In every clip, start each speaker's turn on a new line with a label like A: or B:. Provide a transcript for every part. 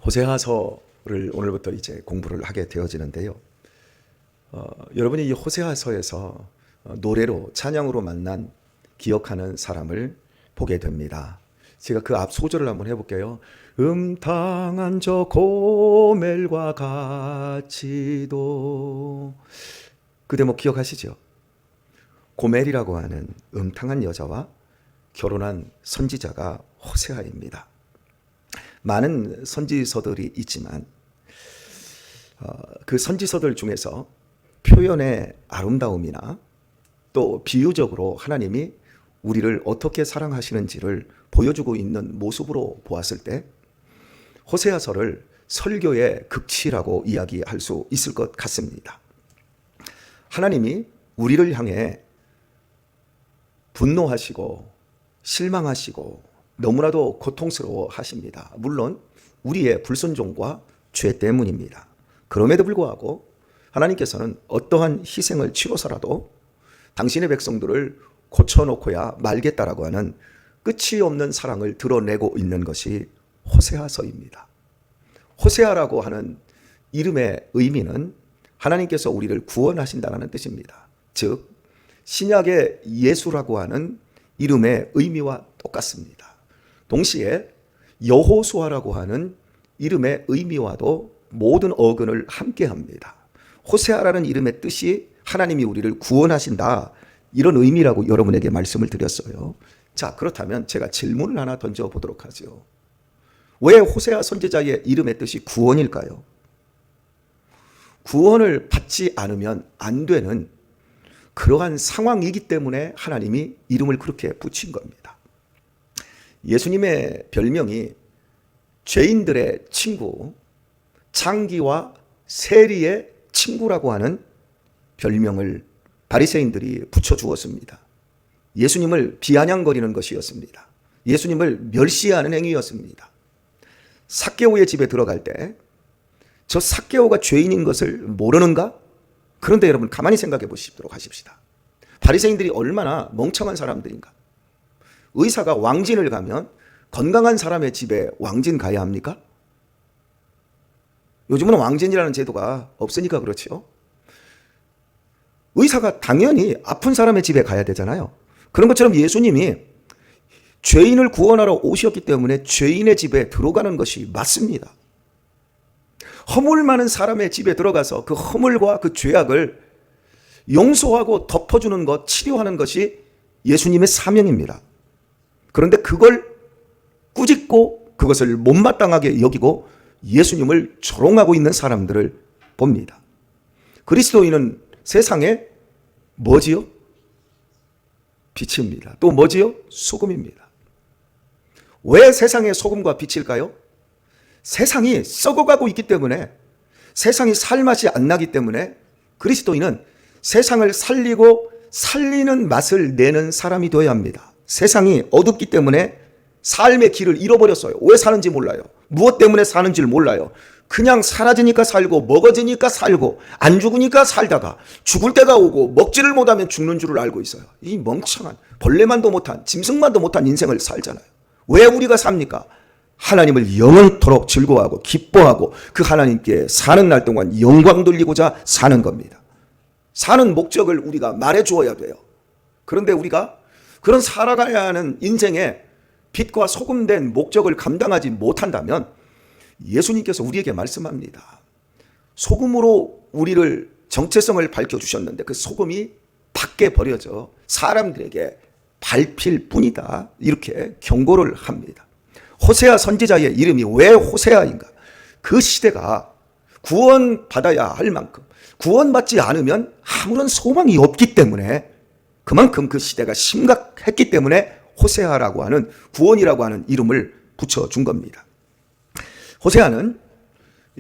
A: 호세아서를 오늘부터 이제 공부를 하게 되어지는데요. 여러분이 이 호세아서에서 노래로 찬양으로 만난 기억하는 사람을 보게 됩니다. 제가 그 앞 소절을 한번 해볼게요. 음탕한 저 고멜과 같이도. 그 대목 기억하시죠? 고멜이라고 하는 음탕한 여자와 결혼한 선지자가 호세아입니다. 많은 선지서들이 있지만 그 선지서들 중에서 표현의 아름다움이나 또 비유적으로 하나님이 우리를 어떻게 사랑하시는지를 보여주고 있는 모습으로 보았을 때 호세아서를 설교의 극치라고 이야기할 수 있을 것 같습니다. 하나님이 우리를 향해 분노하시고 실망하시고 너무나도 고통스러워 하십니다. 물론 우리의 불순종과 죄 때문입니다. 그럼에도 불구하고 하나님께서는 어떠한 희생을 치러서라도 당신의 백성들을 고쳐놓고야 말겠다라고 하는 끝이 없는 사랑을 드러내고 있는 것이 호세아서입니다. 호세아라고 하는 이름의 의미는 하나님께서 우리를 구원하신다는 뜻입니다. 즉 신약의 예수라고 하는 이름의 의미와 똑같습니다. 동시에 여호수아라고 하는 이름의 의미와도 모든 어근을 함께합니다. 호세아라는 이름의 뜻이 하나님이 우리를 구원하신다, 이런 의미라고 여러분에게 말씀을 드렸어요. 자, 그렇다면 제가 질문을 하나 던져보도록 하죠. 왜 호세아 선지자의 이름의 뜻이 구원일까요? 구원을 받지 않으면 안 되는 그러한 상황이기 때문에 하나님이 이름을 그렇게 붙인 겁니다. 예수님의 별명이 죄인들의 친구, 창기와 세리의 친구라고 하는 별명을 바리새인들이 붙여주었습니다. 예수님을 비아냥거리는 것이었습니다. 예수님을 멸시하는 행위였습니다. 삭개오의 집에 들어갈 때 저 삭개오가 죄인인 것을 모르는가? 그런데 여러분 가만히 생각해 보시도록 하십시다. 바리새인들이 얼마나 멍청한 사람들인가? 의사가 왕진을 가면 건강한 사람의 집에 왕진 가야 합니까? 요즘은 왕진이라는 제도가 없으니까 그렇죠. 의사가 당연히 아픈 사람의 집에 가야 되잖아요. 그런 것처럼 예수님이 죄인을 구원하러 오셨기 때문에 죄인의 집에 들어가는 것이 맞습니다. 허물 많은 사람의 집에 들어가서 그 허물과 그 죄악을 용서하고 덮어주는 것, 치료하는 것이 예수님의 사명입니다. 그런데 그걸 꾸짖고 그것을 못마땅하게 여기고 예수님을 조롱하고 있는 사람들을 봅니다. 그리스도인은 세상에 뭐지요? 빛입니다. 또 뭐지요? 소금입니다. 왜 세상의 소금과 빛일까요? 세상이 썩어가고 있기 때문에, 세상이 살맛이 안 나기 때문에 그리스도인은 세상을 살리고 살리는 맛을 내는 사람이 되어야 합니다. 세상이 어둡기 때문에 삶의 길을 잃어버렸어요. 왜 사는지 몰라요. 무엇 때문에 사는지를 몰라요. 그냥 사라지니까 살고 먹어지니까 살고 안 죽으니까 살다가 죽을 때가 오고 먹지를 못하면 죽는 줄을 알고 있어요. 이 멍청한, 벌레만도 못한, 짐승만도 못한 인생을 살잖아요. 왜 우리가 삽니까? 하나님을 영원토록 즐거워하고 기뻐하고 그 하나님께 사는 날 동안 영광 돌리고자 사는 겁니다. 사는 목적을 우리가 말해 주어야 돼요. 그런데 우리가 그런 살아가야 하는 인생의 빛과 소금된 목적을 감당하지 못한다면 예수님께서 우리에게 말씀합니다. 소금으로 우리를 정체성을 밝혀주셨는데 그 소금이 밖에 버려져 사람들에게 밟힐 뿐이다, 이렇게 경고를 합니다. 호세아 선지자의 이름이 왜 호세아인가? 그 시대가 구원받아야 할 만큼, 구원받지 않으면 아무런 소망이 없기 때문에, 그만큼 그 시대가 심각했기 때문에 호세아라고 하는, 구원이라고 하는 이름을 붙여준 겁니다. 호세아는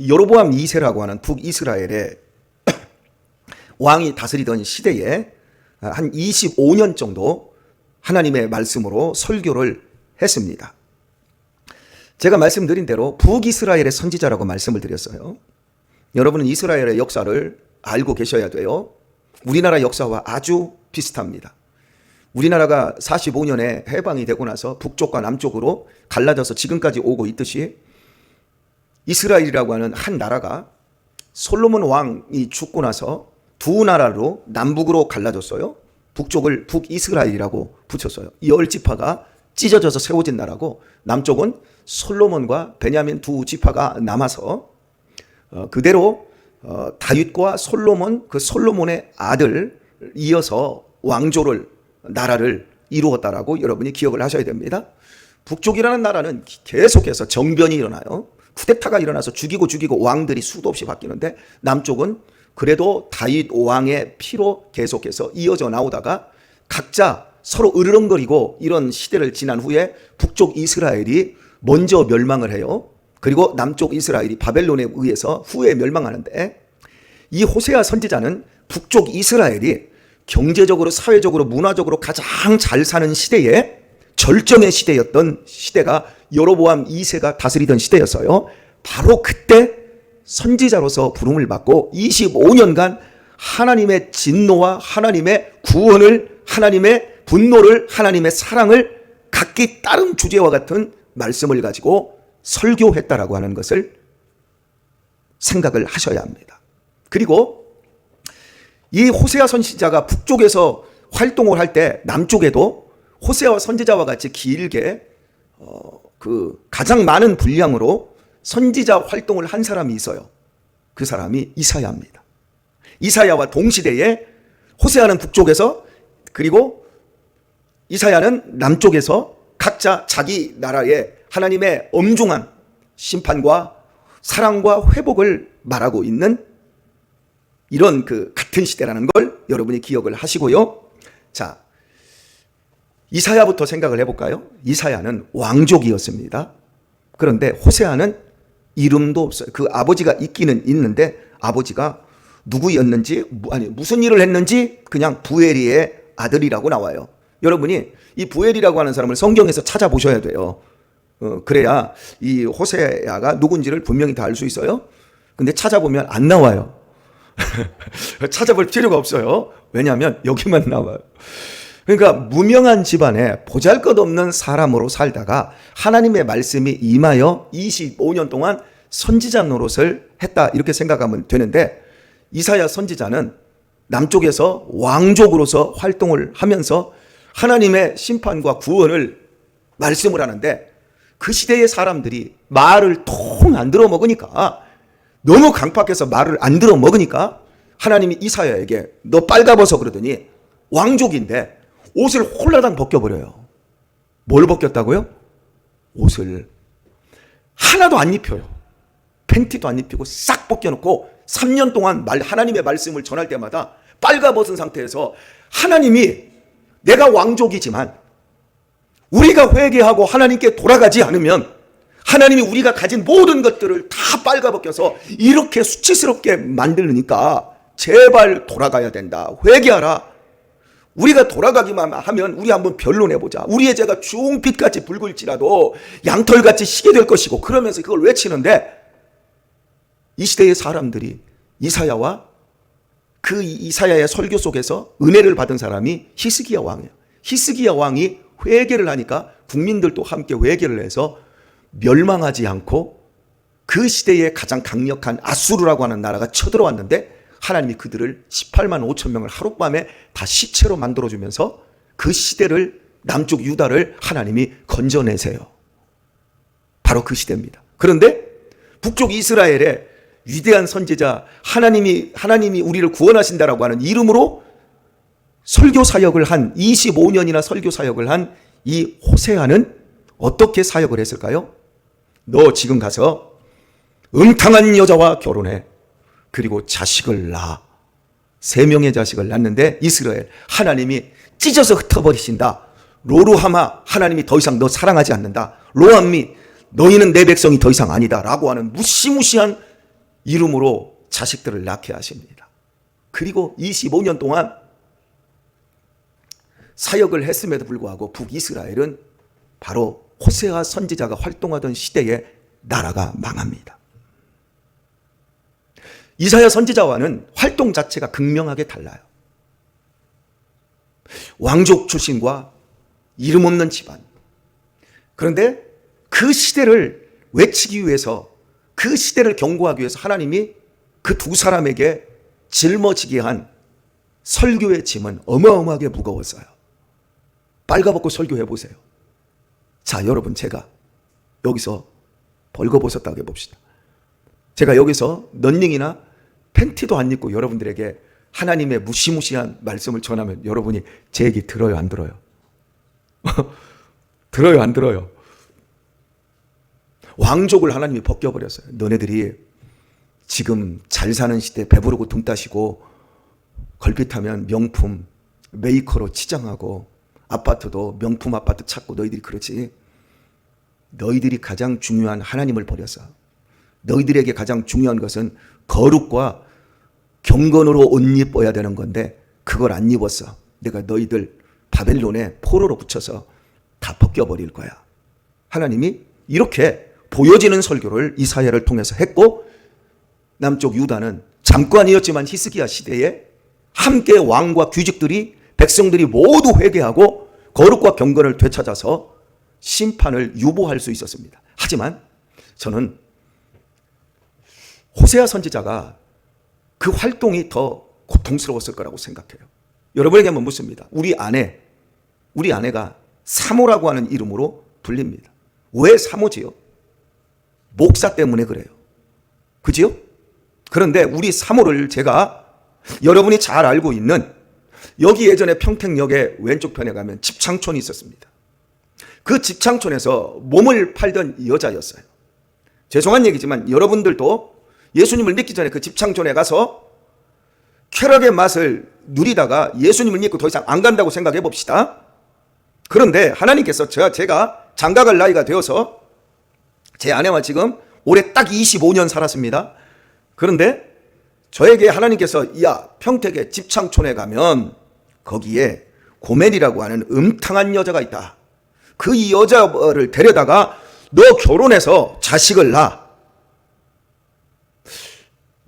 A: 여로보암 2세라고 하는 북이스라엘의 왕이 다스리던 시대에 한 25년 정도 하나님의 말씀으로 설교를 했습니다. 제가 말씀드린 대로 북이스라엘의 선지자라고 말씀을 드렸어요. 여러분은 이스라엘의 역사를 알고 계셔야 돼요. 우리나라 역사와 아주 비슷합니다. 우리나라가 45년에 해방이 되고 나서 북쪽과 남쪽으로 갈라져서 지금까지 오고 있듯이 이스라엘이라고 하는 한 나라가 솔로몬 왕이 죽고 나서 두 나라로 남북으로 갈라졌어요. 북쪽을 북이스라엘이라고 붙였어요. 10지파가 찢어져서 세워진 나라고, 남쪽은 솔로몬과 베냐민 두 지파가 남아서 그대로 다윗과 솔로몬, 그 솔로몬의 아들 이어서 왕조를, 나라를 이루었다라고 여러분이 기억을 하셔야 됩니다. 북쪽이라는 나라는 계속해서 정변이 일어나요. 쿠데타가 일어나서 죽이고 왕들이 수도 없이 바뀌는데, 남쪽은 그래도 다윗 왕의 피로 계속해서 이어져 나오다가 각자 서로 으르렁거리고 이런 시대를 지난 후에 북쪽 이스라엘이 먼저 멸망을 해요. 그리고 남쪽 이스라엘이 바벨론에 의해서 후에 멸망하는데, 이 호세아 선지자는 북쪽 이스라엘이 경제적으로, 사회적으로, 문화적으로 가장 잘 사는 시대에, 절정의 시대였던 시대가 여로보암 2세가 다스리던 시대였어요. 바로 그때 선지자로서 부름을 받고 25년간 하나님의 진노와 하나님의 구원을, 하나님의 분노를, 하나님의 사랑을 각기 다른 주제와 같은 말씀을 가지고 설교했다라고 하는 것을 생각을 하셔야 합니다. 그리고 이 호세아 선지자가 북쪽에서 활동을 할 때 남쪽에도 호세아 선지자와 같이 길게 가장 많은 분량으로 선지자 활동을 한 사람이 있어요. 그 사람이 이사야입니다. 이사야와 동시대에 호세아는 북쪽에서, 그리고 이사야는 남쪽에서 각자 자기 나라의 하나님의 엄중한 심판과 사랑과 회복을 말하고 있는 이런 같은 시대라는 걸 여러분이 기억을 하시고요. 자, 이사야부터 생각을 해볼까요? 이사야는 왕족이었습니다. 그런데 호세아는 이름도 없어요. 그 아버지가 있기는 있는데 아버지가 누구였는지, 아니 무슨 일을 했는지 그냥 부엘리의 아들이라고 나와요. 여러분이 이 부엘이라고 하는 사람을 성경에서 찾아보셔야 돼요. 그래야 이 호세아가 누군지를 분명히 다 알 수 있어요. 근데 찾아보면 안 나와요. 찾아볼 필요가 없어요. 왜냐하면 여기만 나와요. 그러니까 무명한 집안에 보잘것없는 사람으로 살다가 하나님의 말씀이 임하여 25년 동안 선지자 노릇을 했다, 이렇게 생각하면 되는데, 이사야 선지자는 남쪽에서 왕족으로서 활동을 하면서 하나님의 심판과 구원을 말씀을 하는데, 그 시대의 사람들이 말을 통 안 들어먹으니까, 너무 강팍해서 말을 안 들어먹으니까 하나님이 이사야에게 너 빨가벗어 그러더니 왕족인데 옷을 홀라당 벗겨버려요. 뭘 벗겼다고요? 옷을 하나도 안 입혀요. 팬티도 안 입히고 싹 벗겨놓고 3년 동안 하나님의 말씀을 전할 때마다 빨가벗은 상태에서, 하나님이 내가 왕족이지만 우리가 회개하고 하나님께 돌아가지 않으면 하나님이 우리가 가진 모든 것들을 다 빨가벗겨서 이렇게 수치스럽게 만들니까 제발 돌아가야 된다. 회개하라. 우리가 돌아가기만 하면 우리 한번 변론해보자. 우리의 죄가 중빛같이 붉을지라도 양털같이 시게 될 것이고, 그러면서 그걸 외치는데, 이 시대의 사람들이 이사야와 그 이사야의 설교 속에서 은혜를 받은 사람이 히스기야 왕이에요. 히스기야 왕이 회개를 하니까 국민들도 함께 회개를 해서 멸망하지 않고 그 시대의 가장 강력한 아수르라고 하는 나라가 쳐들어왔는데, 하나님이 그들을 18만 5천 명을 하룻밤에 다 시체로 만들어주면서 그 시대를, 남쪽 유다를 하나님이 건져내세요. 바로 그 시대입니다. 그런데 북쪽 이스라엘의 위대한 선지자, 하나님이 우리를 구원하신다라고 하는 이름으로 설교 사역을 한, 25년이나 설교 사역을 한 이 호세아는 어떻게 사역을 했을까요? 너 지금 가서 음탕한 여자와 결혼해. 그리고 자식을 낳아. 3명의 자식을 낳는데 이스라엘 하나님이 찢어서 흩어버리신다. 로루하마, 하나님이 더 이상 너 사랑하지 않는다. 로암미, 너희는 내 백성이 더 이상 아니다 라고 하는 무시무시한 이름으로 자식들을 낳게 하십니다. 그리고 25년 동안 사역을 했음에도 불구하고 북이스라엘은 바로 호세아 선지자가 활동하던 시대에 나라가 망합니다. 이사야 선지자와는 활동 자체가 극명하게 달라요. 왕족 출신과 이름 없는 집안. 그런데 그 시대를 외치기 위해서 그 시대를 경고하기 위해서 하나님이 그 두 사람에게 짊어지게 한 설교의 짐은 어마어마하게 무거웠어요. 빨가벗고 설교해 보세요. 자, 여러분, 제가 여기서 벌거벗었다고 해봅시다. 제가 여기서 런닝이나 팬티도 안 입고 여러분들에게 하나님의 무시무시한 말씀을 전하면 여러분이 제 얘기 들어요, 안 들어요? 들어요, 안 들어요? 왕족을 하나님이 벗겨버렸어요. 너네들이 지금 잘 사는 시대 배부르고 등 따시고 걸핏하면 명품 메이커로 치장하고 아파트도 명품 아파트 찾고 너희들이 그러지. 너희들이 가장 중요한 하나님을 버렸어. 너희들에게 가장 중요한 것은 거룩과 경건으로 옷 입어야 되는 건데 그걸 안 입었어. 내가 너희들 바벨론에 포로로 붙여서 다 벗겨버릴 거야. 하나님이 이렇게 보여지는 설교를 이사야를 통해서 했고, 남쪽 유다는 잠깐이었지만 히스기야 시대에 함께 왕과 귀직들이 백성들이 모두 회개하고 거룩과 경건을 되찾아서 심판을 유보할 수 있었습니다. 하지만 저는 호세아 선지자가 그 활동이 더 고통스러웠을 거라고 생각해요. 여러분에게 한번 묻습니다. 우리 아내가 사모라고 하는 이름으로 불립니다. 왜 사모지요? 목사 때문에 그래요. 그지요? 그런데 우리 사모를 제가 여러분이 잘 알고 있는 여기 예전에 평택역의 왼쪽 편에 가면 집창촌이 있었습니다. 그 집창촌에서 몸을 팔던 여자였어요. 죄송한 얘기지만 여러분들도 예수님을 믿기 전에 그 집창촌에 가서 쾌락의 맛을 누리다가 예수님을 믿고 더 이상 안 간다고 생각해 봅시다. 그런데 하나님께서 제가 장가갈 나이가 되어서 제 아내와 지금 올해 딱 25년 살았습니다. 그런데 저에게 하나님께서 야, 평택의 집창촌에 가면 거기에 고멜이라고 하는 음탕한 여자가 있다. 그 여자를 데려다가 너 결혼해서 자식을 낳아.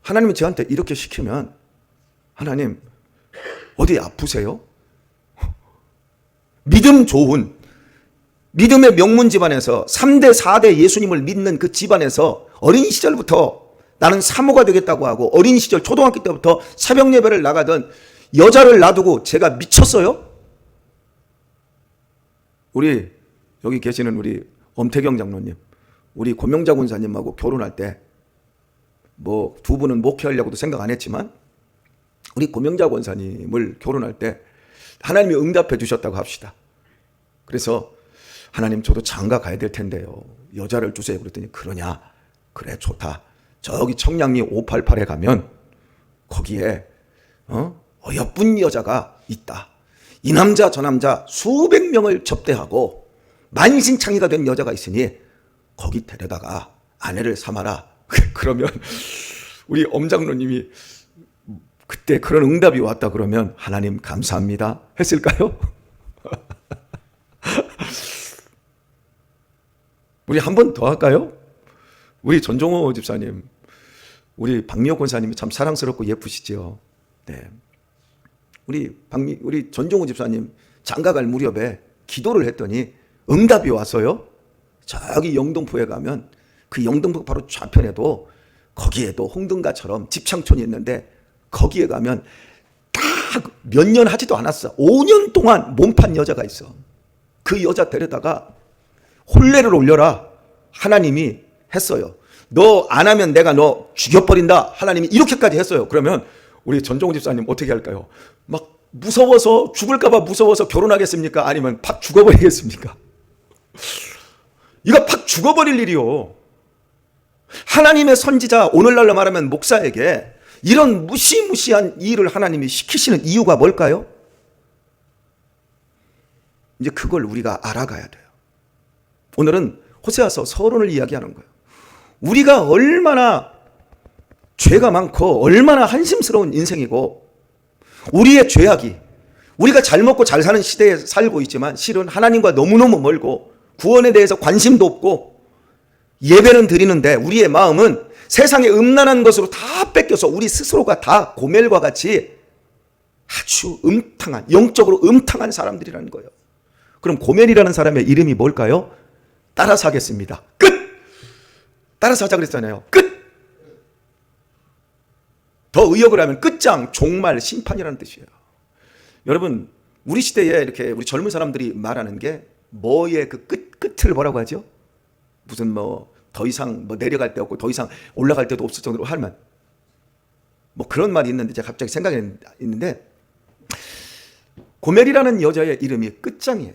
A: 하나님이 저한테 이렇게 시키면 하나님 어디 아프세요? 믿음 좋은 믿음의 명문 집안에서 3대 4대 예수님을 믿는 그 집안에서 어린 시절부터 나는 사모가 되겠다고 하고 어린 시절 초등학교 때부터 새벽 예배를 나가던 여자를 놔두고 제가 미쳤어요? 우리 여기 계시는 우리 엄태경 장로님, 우리 고명자 권사님하고 결혼할 때 뭐 두 분은 목회하려고도 생각 안 했지만 우리 고명자 권사님을 결혼할 때 하나님이 응답해 주셨다고 합시다. 그래서 하나님 저도 장가 가야 될 텐데요. 여자를 주세요. 그랬더니 그러냐? 그래 좋다. 저기 청량리 588에 가면 거기에 어여쁜 여자가 있다. 이 남자 저 남자 수백 명을 접대하고 만신창이가 된 여자가 있으니 거기 데려다가 아내를 삼아라. 그러면 우리 엄장로님이 그때 그런 응답이 왔다 그러면 하나님 감사합니다 했을까요? 우리 한 번 더 할까요? 우리 전종호 집사님, 우리 박미호 권사님이 참 사랑스럽고 예쁘시죠. 네. 우리 전종호 집사님 장가갈 무렵에 기도를 했더니 응답이 왔어요. 저기 영등포에 가면 그 영등포 바로 좌편에도 거기에도 홍등가처럼 집창촌이 있는데 거기에 가면 딱 몇 년 하지도 않았어. 5년 동안 몸판 여자가 있어. 그 여자 데려다가 혼례를 올려라. 하나님이 했어요. 너 안 하면 내가 너 죽여버린다. 하나님이 이렇게까지 했어요. 그러면 우리 전종호 집사님 어떻게 할까요? 막 무서워서 죽을까봐 무서워서 결혼하겠습니까? 아니면 팍 죽어버리겠습니까? 이거 팍 죽어버릴 일이요. 하나님의 선지자, 오늘날로 말하면 목사에게 이런 무시무시한 일을 하나님이 시키시는 이유가 뭘까요? 이제 그걸 우리가 알아가야 돼요. 오늘은 호세아서 서론을 이야기하는 거예요. 우리가 얼마나 죄가 많고 얼마나 한심스러운 인생이고 우리의 죄악이 우리가 잘 먹고 잘 사는 시대에 살고 있지만 실은 하나님과 너무너무 멀고 구원에 대해서 관심도 없고 예배는 드리는데 우리의 마음은 세상의 음란한 것으로 다 뺏겨서 우리 스스로가 다 고멜과 같이 아주 음탕한, 영적으로 음탕한 사람들이라는 거예요. 그럼 고멜이라는 사람의 이름이 뭘까요? 따라서 하겠습니다. 끝! 따라서 하자 그랬잖아요. 끝! 더 의역을 하면 끝장, 종말, 심판이라는 뜻이에요. 여러분, 우리 시대에 이렇게 우리 젊은 사람들이 말하는 게 뭐의 그 끝을 뭐라고 하죠? 무슨 뭐 더 이상 뭐 내려갈 데 없고 더 이상 올라갈 데도 없을 정도로 하면 뭐 그런 말이 있는데 제가 갑자기 생각이 있는데 고멜이라는 여자의 이름이 끝장이에요.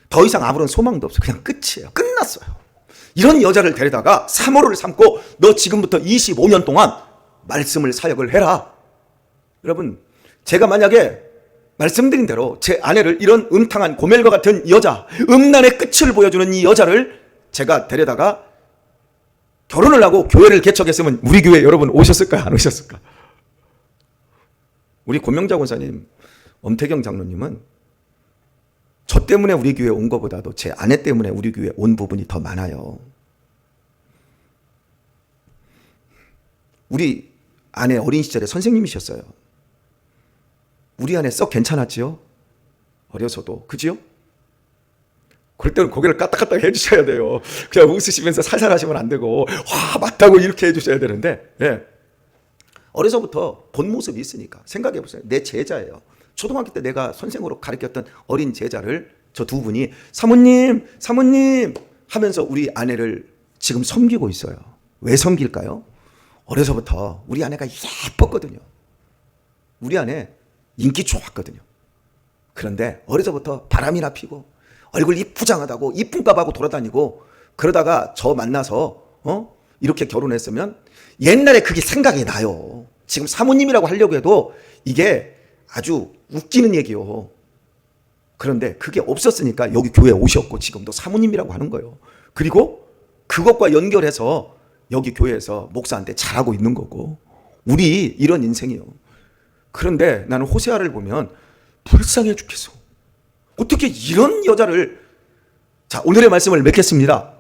A: 더 이상 아무런 소망도 없어요. 그냥 끝이에요. 끝났어요. 이런 여자를 데려다가 사모를 삼고 너 지금부터 25년 동안 말씀을 사역을 해라. 여러분, 제가 만약에 말씀드린 대로 제 아내를 이런 음탕한 고멜과 같은 여자, 음란의 끝을 보여주는 이 여자를 제가 데려다가 결혼을 하고 교회를 개척했으면 우리 교회 여러분 오셨을까요? 안 오셨을까? 우리 권명자 권사님, 엄태경 장로님은 저 때문에 우리 교회 온 것보다도 제 아내 때문에 우리 교회 온 부분이 더 많아요. 우리 아내 어린 시절에 선생님이셨어요. 우리 아내 썩 괜찮았지요? 어려서도. 그지요? 그럴 때는 고개를 까딱까딱 해주셔야 돼요. 그냥 웃으시면서 살살 하시면 안 되고 와 맞다고 이렇게 해주셔야 되는데 예. 어려서부터 본 모습이 있으니까 생각해 보세요. 내 제자예요. 초등학교 때 내가 선생으로 가르쳤던 어린 제자를 저 두 분이 사모님 하면서 우리 아내를 지금 섬기고 있어요. 왜 섬길까요? 어려서부터 우리 아내가 예뻤거든요. 우리 아내 인기 좋았거든요. 그런데 어려서부터 바람이나 피고 얼굴 이쁘장하다고 이쁜값하고 돌아다니고 그러다가 저 만나서 이렇게 결혼했으면 옛날에 그게 생각이 나요. 지금 사모님이라고 하려고 해도 이게 아주 웃기는 얘기요. 그런데 그게 없었으니까 여기 교회에 오셨고 지금도 사모님이라고 하는 거예요. 그리고 그것과 연결해서 여기 교회에서 목사한테 잘하고 있는 거고 우리 이런 인생이요. 그런데 나는 호세아를 보면 불쌍해 죽겠어. 어떻게 이런 여자를 자 오늘의 말씀을 맺겠습니다.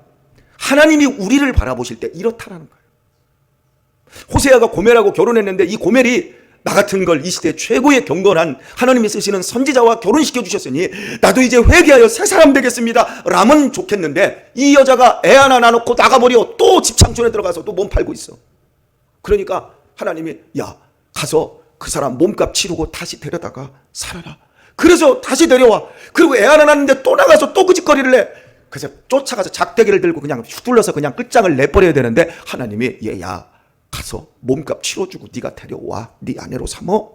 A: 하나님이 우리를 바라보실 때 이렇다라는 거예요. 호세아가 고멜하고 결혼했는데 이 고멜이 나 같은 걸 이 시대 최고의 경건한 하나님이 쓰시는 선지자와 결혼시켜 주셨으니 나도 이제 회개하여 새 사람 되겠습니다 라면 좋겠는데 이 여자가 애 하나 낳아놓고 나가버려 또 집창촌에 들어가서 또 몸 팔고 있어. 그러니까 하나님이 야 가서 그 사람 몸값 치르고 다시 데려다가 살아라. 그래서 다시 데려와. 그리고 애 하나 낳았는데 또 나가서 또 그 짓거리를 해. 그래서 쫓아가서 작대기를 들고 그냥 휘둘러서 그냥 끝장을 내버려야 되는데 하나님이 얘야 가서 몸값 치러주고 네가 데려와. 네 아내로 삼어.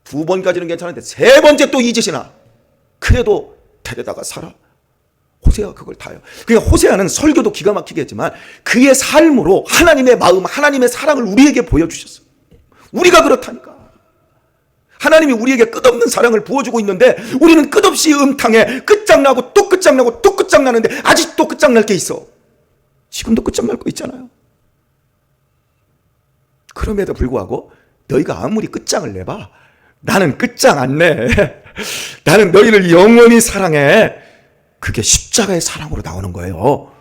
A: 두 번까지는 괜찮은데 세 번째 또 이 짓이나. 그래도 데려다가 살아. 호세아가 그걸 다요. 그러니까 호세아는 설교도 기가 막히게 했지만 그의 삶으로 하나님의 마음, 하나님의 사랑을 우리에게 보여주셨어. 우리가 그렇다니까. 하나님이 우리에게 끝없는 사랑을 부어주고 있는데 우리는 끝없이 음탕해. 끝장나고 또 끝장나고 또 끝장나는데 아직도 끝장날 게 있어. 지금도 끝장날 거 있잖아요. 그럼에도 불구하고 너희가 아무리 끝장을 내봐 나는 끝장 안 내. 나는 너희를 영원히 사랑해. 그게 십자가의 사랑으로 나오는 거예요.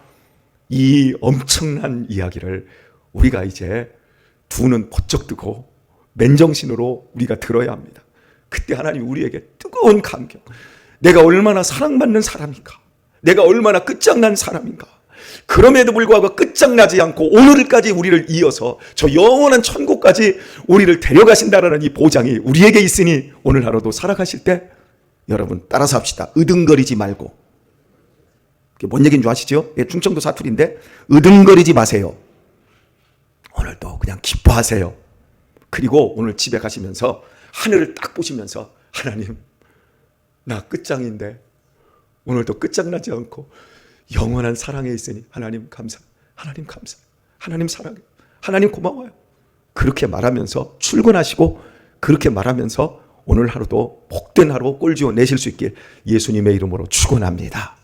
A: 이 엄청난 이야기를 우리가 이제 두 눈 번쩍 뜨고 맨정신으로 우리가 들어야 합니다. 그때 하나님 우리에게 뜨거운 감격. 내가 얼마나 사랑받는 사람인가. 내가 얼마나 끝장난 사람인가. 그럼에도 불구하고 끝장나지 않고 오늘까지 우리를 이어서 저 영원한 천국까지 우리를 데려가신다라는 이 보장이 우리에게 있으니 오늘 하루도 살아가실 때 여러분 따라서 합시다. 으등거리지 말고. 그게 뭔 얘기인 줄 아시죠? 예, 충청도 사투리인데 으등거리지 마세요. 오늘도 그냥 기뻐하세요. 그리고 오늘 집에 가시면서 하늘을 딱 보시면서 하나님 나 끝장인데 오늘도 끝장나지 않고 영원한 사랑에 있으니 하나님 감사, 하나님 감사, 하나님 사랑해, 하나님 고마워요. 그렇게 말하면서 출근하시고 그렇게 말하면서 오늘 하루도 복된 하루 꼴지어 내실 수 있게 예수님의 이름으로 축원합니다.